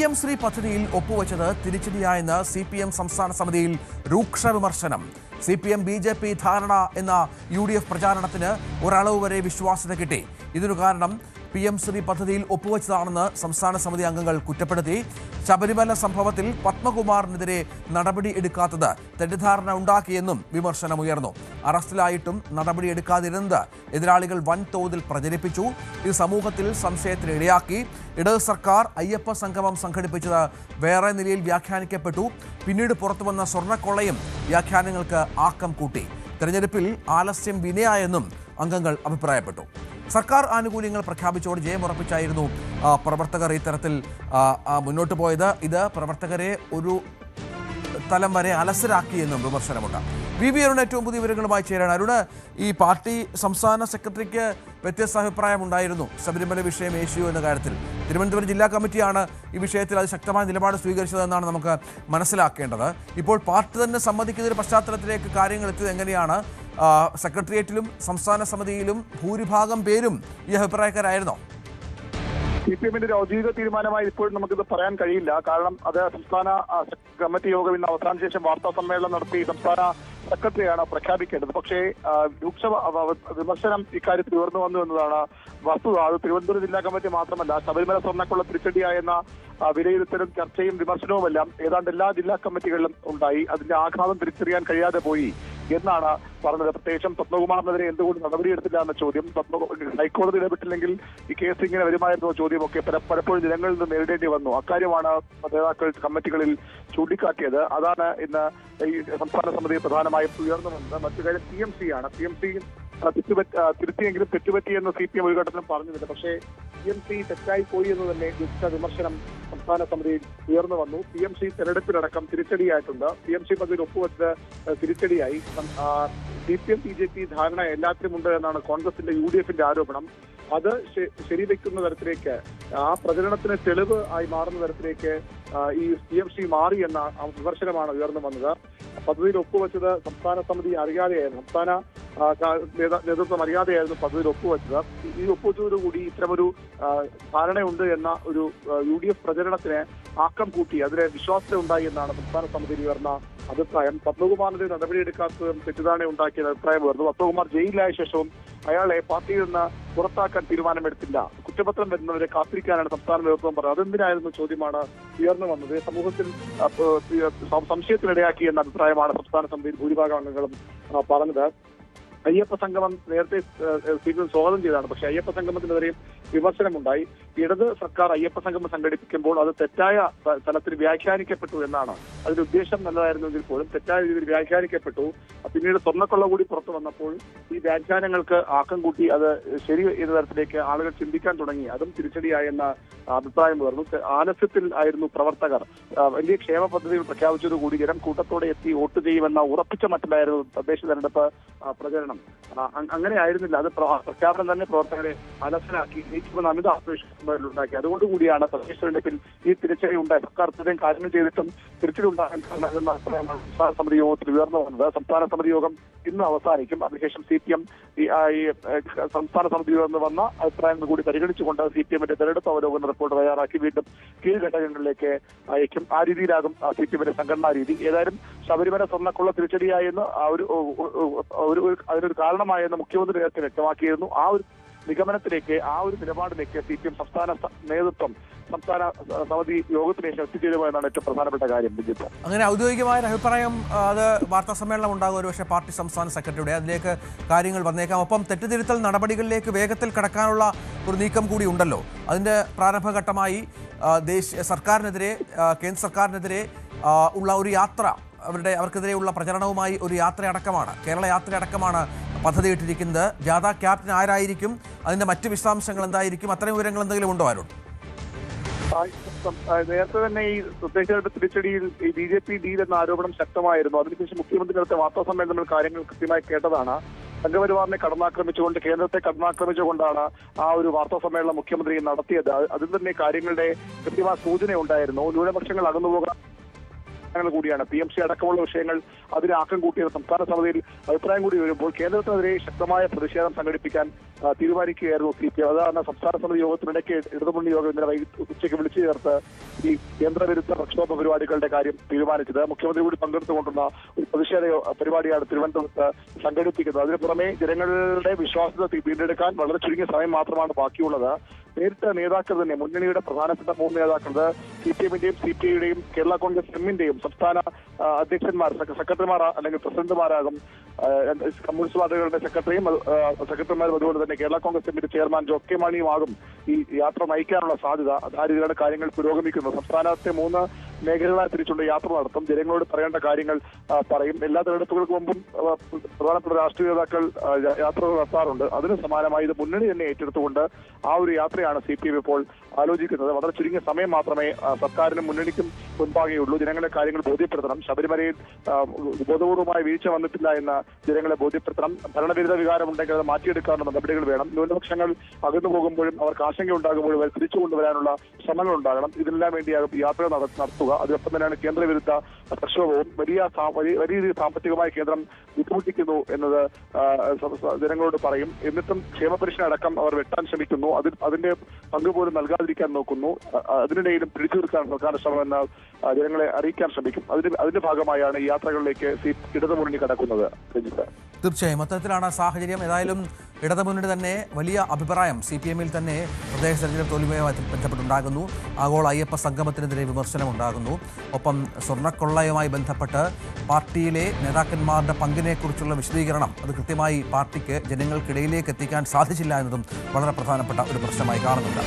PM Shri പദ്ധതിയിൽ ഒപ്പുവെച്ചത് തിരിച്ചടിയായെന്ന് CPM സംസ്ഥാന സമിതിയിൽ രൂക്ഷ വിമർശനം. CPM BJP ധാരണ എന്ന UDF പ്രചാരണത്തിന് ഒരളവ് വരെ വിശ്വാസ്യത കിട്ടി. ഇതിനു കാരണം PM ശ്രീ പദ്ധതിയിൽ ഒപ്പുവെച്ചതാണെന്ന് സംസ്ഥാന സമിതി അംഗങ്ങൾ കുറ്റപ്പെടുത്തി. ശബരിമല സംഭവത്തിൽ പത്മകുമാറിനെതിരെ നടപടി എടുക്കാത്തത് തെറ്റിദ്ധാരണ ഉണ്ടാക്കിയെന്നും വിമർശനമുയർന്നു. അറസ്റ്റിലായിട്ടും നടപടി എടുക്കാതിരുന്നത് എതിരാളികൾ വൻതോതിൽ പ്രചരിപ്പിച്ചു. ഇത് സമൂഹത്തിൽ സംശയത്തിന് ഇടയാക്കി. ഇടത് സർക്കാർ അയ്യപ്പ സംഗമം സംഘടിപ്പിച്ചത് വേറെ നിലയിൽ വ്യാഖ്യാനിക്കപ്പെട്ടു. പിന്നീട് പുറത്തുവന്ന സ്വർണ്ണക്കൊള്ളയും വ്യാഖ്യാനങ്ങൾക്ക് ആക്കം കൂട്ടി. തെരഞ്ഞെടുപ്പിൽ ആലസ്യം വിനയായെന്നും അംഗങ്ങൾ അഭിപ്രായപ്പെട്ടു. സർക്കാർ ആനുകൂല്യങ്ങൾ പ്രഖ്യാപിച്ചോട് ജയമുറപ്പിച്ചായിരുന്നു പ്രവർത്തകർ ഇത്തരത്തിൽ മുന്നോട്ട് പോയത്. ഇത് പ്രവർത്തകരെ ഒരു തലം വരെ അലസരാക്കിയെന്നും വിമർശനമുണ്ട്. VV അരുൺ ഏറ്റവും പുതിയ വിവരങ്ങളുമായി ചേരാണ്. അരുണ്, ഈ പാർട്ടി സംസ്ഥാന സെക്രട്ടറിക്ക് വ്യത്യസ്ത അഭിപ്രായമുണ്ടായിരുന്നു ശബരിമല വിഷയം ഏഷ്യൂ എന്ന കാര്യത്തിൽ. തിരുവനന്തപുരം ജില്ലാ കമ്മിറ്റിയാണ് ഈ വിഷയത്തിൽ അതിശക്തമായ നിലപാട് സ്വീകരിച്ചതെന്നാണ് നമുക്ക് മനസ്സിലാക്കേണ്ടത്. ഇപ്പോൾ പാർട്ടി തന്നെ സമ്മതിക്കുന്ന ഒരു പശ്ചാത്തലത്തിലേക്ക് കാര്യങ്ങൾ എത്തിയത് എങ്ങനെയാണ്? സെക്രട്ടേറിയറ്റിലും സംസ്ഥാന സമിതിയിലും ഭൂരിഭാഗം പേരും ഈ അഭിപ്രായക്കാരായിരുന്നോ? CPM-ന്റെ ഒരു ഔദ്യോഗിക തീരുമാനമായി ഇപ്പോഴും നമുക്കിത് പറയാൻ കഴിയില്ല. കാരണം അത് സംസ്ഥാന കമ്മിറ്റി യോഗം ഇന്ന് അവസാന ശേഷം വാർത്താ സമ്മേളനം നടത്തി സംസ്ഥാന സെക്രട്ടറിയാണ് പ്രഖ്യാപിക്കേണ്ടത്. പക്ഷേ രൂക്ഷ വിമർശനം ഇക്കാര്യത്തിൽ ഉയർന്നു വന്നു എന്നതാണ് വസ്തുത. അത് തിരുവനന്തപുരം ജില്ലാ കമ്മിറ്റി മാത്രമല്ല, ശബരിമല സ്വർണ്ണക്കൊള്ള തിരിച്ചടിയായെന്ന വിലയിരുത്തലും ചർച്ചയും വിമർശനവുമെല്ലാം ഏതാണ്ട് എല്ലാ ജില്ലാ കമ്മിറ്റികളിലും ഉണ്ടായി. അതിന്റെ ആഘാതം തിരിച്ചറിയാൻ കഴിയാതെ പോയി എന്നാണ് പറഞ്ഞത്. പ്രത്യേകിച്ചും പത്മകുമാറിനെതിരെ എന്തുകൊണ്ട് നടപടിയെടുത്തില്ല എന്ന ചോദ്യം, ഹൈക്കോടതി ഇടപെട്ടില്ലെങ്കിൽ ഈ കേസ് ഇങ്ങനെ വരുമായിരുന്ന ചോദ്യമൊക്കെ പലപ്പോഴും ജനങ്ങളിൽ നിന്ന് നേരിടേണ്ടി വന്നു. അക്കാര്യമാണ് നേതാക്കൾ കമ്മിറ്റികളിൽ ചൂണ്ടിക്കാട്ടിയത്. അതാണ് ഇന്ന് ഈ സംസ്ഥാന സമിതി പ്രധാനമായും ഉയർന്നു വന്നത്. മറ്റു കാര്യം PMC ആണ്. PMC തിരുത്തിയെങ്കിലും തെറ്റുപറ്റിയെന്ന് CPM ഒരു ഘട്ടത്തിലും പറഞ്ഞില്ല. പക്ഷേ PMC തെറ്റായി പോയി എന്ന് തന്നെ വിമർശനം സംസ്ഥാന സമിതിയിൽ ഉയർന്നു വന്നു. PMC തെരഞ്ഞെടുപ്പിലടക്കം തിരിച്ചടിയായിട്ടുണ്ട്. PMC പദ്ധതിയിൽ ഒപ്പുവെച്ചത് തിരിച്ചടിയായി. CPM BJP ധാരണ എല്ലാത്തിലും ഉണ്ട് എന്നാണ് കോൺഗ്രസിന്റെ UDF-ന്റെ ആരോപണം. അത് ശരിവെക്കുന്ന തരത്തിലേക്ക്, ആ പ്രചരണത്തിന് തെളിവ് ആയി മാറുന്ന തരത്തിലേക്ക് ഈ PMC മാറി എന്ന വിമർശനമാണ് ഉയർന്നു വന്നത്. പദ്ധതിയിൽ ഒപ്പുവെച്ചത് സംസ്ഥാന സമിതി അറിയാതെയായിരുന്നു, സംസ്ഥാന നേതൃത്വം അറിയാതെയായിരുന്നു പദ്ധതിയിൽ ഒപ്പുവെച്ചത്. ഈ ഒപ്പുവെച്ചതോടുകൂടി ഇത്തരമൊരു ധാരണയുണ്ട് എന്ന ഒരു UDF പ്രചരണത്തിന് ആക്കം കൂട്ടി, അതിന് വിശ്വാസ്യത ഉണ്ടായി എന്നാണ് സംസ്ഥാന സമിതിയിൽ ഉയർന്ന അഭിപ്രായം. പത്മകുമാറിന്റെ നടപടിയെടുക്കാത്തതും തെറ്റിദ്ധാരണ ഉണ്ടാക്കിയ അഭിപ്രായം ഉയർന്നു. പത്മകുമാർ ജയിലിലായ ശേഷവും അയാളെ പാർട്ടിയിൽ നിന്ന് പുറത്താക്കാൻ തീരുമാനമെടുത്തില്ല. കുറ്റപത്രം വരുന്നവരെ കാത്തിരിക്കാനാണ് സംസ്ഥാന നേതൃത്വം പറഞ്ഞത്. അതെന്തിനായിരുന്നു ചോദ്യമാണ് ഉയർന്നു വന്നത്. സമൂഹത്തിൽ സംശയത്തിനിടയാക്കി എന്ന അഭിപ്രായമാണ് സംസ്ഥാന സമിതിയിൽ ഭൂരിഭാഗം അംഗങ്ങളും പറഞ്ഞത്. അയ്യപ്പ സംഗമം നേരത്തെ CPM സ്വാഗതം ചെയ്തതാണ്. പക്ഷേ അയ്യപ്പ സംഗമത്തിനെതിരെയും വിമർശനമുണ്ടായി. ഇടത് സർക്കാർ അയ്യപ്പ സംഗമം സംഘടിപ്പിക്കുമ്പോൾ അത് തെറ്റായ തലത്തിൽ വ്യാഖ്യാനിക്കപ്പെട്ടു എന്നാണ്. അതിന്റെ ഉദ്ദേശം നല്ലതായിരുന്നെങ്കിൽ പോലും തെറ്റായ രീതിയിൽ വ്യാഖ്യാനിക്കപ്പെട്ടു. പിന്നീട് സ്വർണ്ണക്കൊള്ള കൂടി പുറത്തു വന്നപ്പോൾ ഈ വ്യാഖ്യാനങ്ങൾക്ക് ആക്കം കൂട്ടി അത് ശരി എന്ന തരത്തിലേക്ക് ആളുകൾ ചിന്തിക്കാൻ തുടങ്ങി. അതും തിരിച്ചടിയായെന്ന അഭിപ്രായം ഉയർന്നു. ആലസ്യത്തിൽ ആയിരുന്നു പ്രവർത്തകർ. വലിയ ക്ഷേമ പദ്ധതികൾ പ്രഖ്യാപിച്ചതുകൂടി ജനം കൂട്ടത്തോടെ എത്തി വോട്ട് ചെയ്യുമെന്ന ഉറപ്പിച്ച മട്ടിലായിരുന്നു തദ്ദേശ തെരഞ്ഞെടുപ്പ് പ്രചരണം. അങ്ങനെ ആയിരുന്നില്ല. അത് പ്രഖ്യാപനം തന്നെ പ്രവർത്തകരെ അലസനാക്കി ജയിക്കുമെന്ന് അമിത ആത്മവിശ്വാസം. അതുകൊണ്ടുകൂടിയാണ് തദ്ദേശ തെരഞ്ഞെടുപ്പിൽ ഈ തിരിച്ചടി ഉണ്ടായി. സർക്കാർ ഇത്രയും കാര്യങ്ങൾ ചെയ്തിട്ടും തിരിച്ചടി ഉണ്ടാകാൻ കാരണമെന്ന അഭിപ്രായമാണ് സംസ്ഥാന സമിതി യോഗത്തിൽ ഉയർന്നു വന്നത്. സംസ്ഥാന സമിതി യോഗം ഇന്ന് അവസാനിക്കും. അതിനുശേഷം CPM ഈ സംസ്ഥാന സമിതി ഉയർന്നു വന്ന അഭിപ്രായങ്ങൾ കൂടി പരിഗണിച്ചുകൊണ്ട് CPM-ന്റെ തെരഞ്ഞെടുപ്പ് അവലോകന റിപ്പോർട്ട് തയ്യാറാക്കി വീണ്ടും കീഴ്ഘടകങ്ങളിലേക്ക് അയക്കും. ആ രീതിയിലാകും CPM-ന്റെ സംഘടനാ രീതി. ഏതായാലും ശബരിമല സ്വർണ്ണക്കൊള്ള തിരിച്ചടിയായെന്ന് അതിനൊരു കാരണമായെന്ന് മുഖ്യമന്ത്രി നേരത്തെ വ്യക്തമാക്കിയിരുന്നു. ആ ഒരു നിഗമനത്തിലേക്ക്, ആ ഒരു നിലപാടിലേക്ക് CPM സംസ്ഥാന നേതൃത്വം സംസ്ഥാന സമിതി യോഗത്തിന് ശേഷം എത്തിച്ചേരുമോ എന്നാണ് ഏറ്റവും പ്രധാനപ്പെട്ട കാര്യം. വിജിത്ത്, അങ്ങനെ ഔദ്യോഗികമായ അഭിപ്രായം അത് വാർത്താ സമ്മേളനം ഉണ്ടാകും ഒരു പക്ഷേ പാർട്ടി സംസ്ഥാന സെക്രട്ടറിയുടെ, അതിലേക്ക് കാര്യങ്ങൾ വന്നേക്കാം. ഒപ്പം തെറ്റുതിരുത്തൽ നടപടികളിലേക്ക് വേഗത്തിൽ കടക്കാനുള്ള ഒരു നീക്കം കൂടി ഉണ്ടല്ലോ. അതിൻ്റെ പ്രാരംഭഘട്ടമായി സർക്കാരിനെതിരെ, കേന്ദ്ര സർക്കാരിനെതിരെ ഉള്ള ഒരു യാത്ര, അവർക്കെതിരെയുള്ള പ്രചരണവുമായി ഒരു യാത്രയടക്കമാണ്, കേരള യാത്രയടക്കമാണ് പദ്ധതിയിട്ടിരിക്കുന്നത്. ജാഥ ക്യാപ്റ്റൻ ആരായിരിക്കും, അതിന്റെ മറ്റ് വിശദാംശങ്ങൾ എന്തായിരിക്കും, അത്തരം വിവരങ്ങൾ എന്തെങ്കിലും ഉണ്ടോ അരുൺ? നേരത്തെ തന്നെ ഈ തദ്ദേശ തിരിച്ചടിയിൽ ഈ BJP ഡീൽ എന്ന ആരോപണം ശക്തമായിരുന്നു. അതിനുശേഷം മുഖ്യമന്ത്രി നടത്തിയ വാർത്താ സമ്മേളനത്തിൽ കാര്യങ്ങൾ കൃത്യമായി കേട്ടതാണ്. സംഘപരിവാറിനെ കടന്നാക്രമിച്ചുകൊണ്ട്, കേന്ദ്രത്തെ കടന്നാക്രമിച്ചുകൊണ്ടാണ് ആ ഒരു വാർത്താ സമ്മേളനം മുഖ്യമന്ത്രി നടത്തിയത്. അതിൽ തന്നെ കാര്യങ്ങളുടെ കൃത്യമായ സൂചന ഉണ്ടായിരുന്നു. ന്യൂനപക്ഷങ്ങൾ അകന്നുപോകാൻ കൂടിയാണ്. PMC അടക്കമുള്ള വിഷയങ്ങൾ അതിന് ആക്കം കൂട്ടിയത് സംസ്ഥാന സമിതിയിൽ അഭിപ്രായം കൂടി വരുമ്പോൾ കേന്ദ്രത്തിനെതിരെ ശക്തമായ പ്രതിഷേധം സംഘടിപ്പിക്കാൻ തീരുമാനിക്കുകയായിരുന്നു CPM. അതാണ് സംസ്ഥാന സമിതി യോഗത്തിനിടയ്ക്ക് ഇടതുമുന്നണി യോഗം ഇന്നലെ വൈകിട്ട് ഉച്ചയ്ക്ക് വിളിച്ചു ചേർത്ത് ഈ കേന്ദ്രവിരുദ്ധ പ്രക്ഷോഭ പരിപാടികളുടെ കാര്യം തീരുമാനിച്ചത്. മുഖ്യമന്ത്രി കൂടി പങ്കെടുത്തുകൊണ്ടുള്ള ഒരു പ്രതിഷേധ പരിപാടിയാണ് തിരുവനന്തപുരത്ത് സംഘടിപ്പിക്കുന്നത്. അതിനു പുറമെ ജനങ്ങളുടെ വിശ്വാസ്യത വീണ്ടെടുക്കാൻ വളരെ ചുരുങ്ങിയ സമയം മാത്രമാണ് ബാക്കിയുള്ളത്. നേരിട്ട് നേതാക്കൾ തന്നെ മുന്നണിയുടെ പ്രധാനപ്പെട്ട 3 നേതാക്കൾ CPM-ന്റെയും CPI-യുടെയും കേരള കോൺഗ്രസ് എമ്മിന്റെയും സംസ്ഥാന അധ്യക്ഷന്മാർ സെക്രട്ടറിമാർ അല്ലെങ്കിൽ പ്രസിഡന്റുമാരാകും. കമ്മ്യൂണിസ്റ്റ് പാർട്ടികളുടെ സെക്രട്ടറിമാരും അതുപോലെ തന്നെ കേരള കോൺഗ്രസ് എമ്മിന്റെ ചെയർമാൻ ജോസ് കെ മാണിയുമാകും ഈ യാത്ര നയിക്കാനുള്ള സാധ്യത. ആ രീതിയിലാണ് കാര്യങ്ങൾ പുരോഗമിക്കുന്നത്. സംസ്ഥാനത്തെ 3 മേഖലകളായി തിരിച്ചുള്ള യാത്ര നടത്തും. ജനങ്ങളോട് പറയേണ്ട കാര്യങ്ങൾ പറയും. എല്ലാ തെരഞ്ഞെടുപ്പുകൾക്ക് മുമ്പും പ്രധാനപ്പെട്ട രാഷ്ട്രീയ നേതാക്കൾ യാത്രകൾ നടത്താറുണ്ട്. അതിന് സമാനമായി ഇത് മുന്നണി തന്നെ ഏറ്റെടുത്തുകൊണ്ട് ആ ഒരു യാത്രയാണ് CPM ഇപ്പോൾ ആലോചിക്കുന്നത്. വളരെ ചുരുങ്ങിയ സമയം മാത്രമേ സർക്കാരിനും മുന്നണിക്കും മുൻപാകെയുള്ളൂ. ജനങ്ങളെ കാര്യങ്ങൾ ബോധ്യപ്പെടുത്തണം. ശബരിമലയിൽ ബോധപൂർവമായ വീഴ്ച വന്നിട്ടില്ല എന്ന് ജനങ്ങളെ ബോധ്യപ്പെടുത്തണം. ഭരണവിരുദ്ധ വികാരമുണ്ടെങ്കിൽ അത് മാറ്റിയെടുക്കാനുള്ള നടപടികൾ വേണം. ന്യൂനപക്ഷങ്ങൾ അകന്നു പോകുമ്പോഴും അവർക്ക് ആശങ്ക ഉണ്ടാകുമ്പോഴും അവർ തിരിച്ചു കൊണ്ടുവരാനുള്ള ശ്രമങ്ങൾ ഉണ്ടാകണം. ഇതിനെല്ലാം വേണ്ടിയാകും യാത്ര നടത്തുക. അതിനൊപ്പം തന്നെയാണ് കേന്ദ്രവിരുദ്ധ പ്രക്ഷോഭവും. വലിയ രീതിയിൽ സാമ്പത്തികമായി കേന്ദ്രം ബുദ്ധിമുട്ടിക്കുന്നു എന്നത് ജനങ്ങളോട് പറയും. എന്നിട്ടും ക്ഷേമപെൻഷൻ അടക്കം അവർ വെട്ടാൻ ശ്രമിക്കുന്നു. അതിന്റെ പങ്ക് പോലും നൽകാതിരിക്കാൻ നോക്കുന്നു. അതിനിടയിലും പിടിച്ചു നിർത്താൻ സർക്കാർ ശ്രമമെന്ന് ജനങ്ങളെ അറിയിക്കാൻ ശ്രമിക്കും. അതിന്റെ ഭാഗമായാണ് ഈ യാത്രകളിലേക്ക് ഇടതുമുന്നണി കടക്കുന്നത്. തീർച്ചയായും അത്തരത്തിലാണ് സാഹചര്യം. ഏതായാലും ഇടതുമുന്നണി തന്നെ വലിയ അഭിപ്രായം CPM-ൽ തന്നെ പ്രദേശ തെരഞ്ഞെടുപ്പ് തോൽവിയുമായി ബന്ധപ്പെട്ടുണ്ടാകുന്നു. ആഗോള അയ്യപ്പ സംഗമത്തിനെതിരെ വിമർശനമുണ്ടാകുന്നു. ഒപ്പം സ്വർണ്ണക്കൊള്ളയുമായി ബന്ധപ്പെട്ട് പാർട്ടിയിലെ നേതാക്കന്മാരുടെ പങ്കിനെക്കുറിച്ചുള്ള വിശദീകരണം അത് കൃത്യമായി പാർട്ടിക്ക് ജനങ്ങൾക്കിടയിലേക്ക് എത്തിക്കാൻ സാധിച്ചില്ല എന്നതും വളരെ പ്രധാനപ്പെട്ട ഒരു പ്രശ്നമായി കാണുന്നുണ്ട്.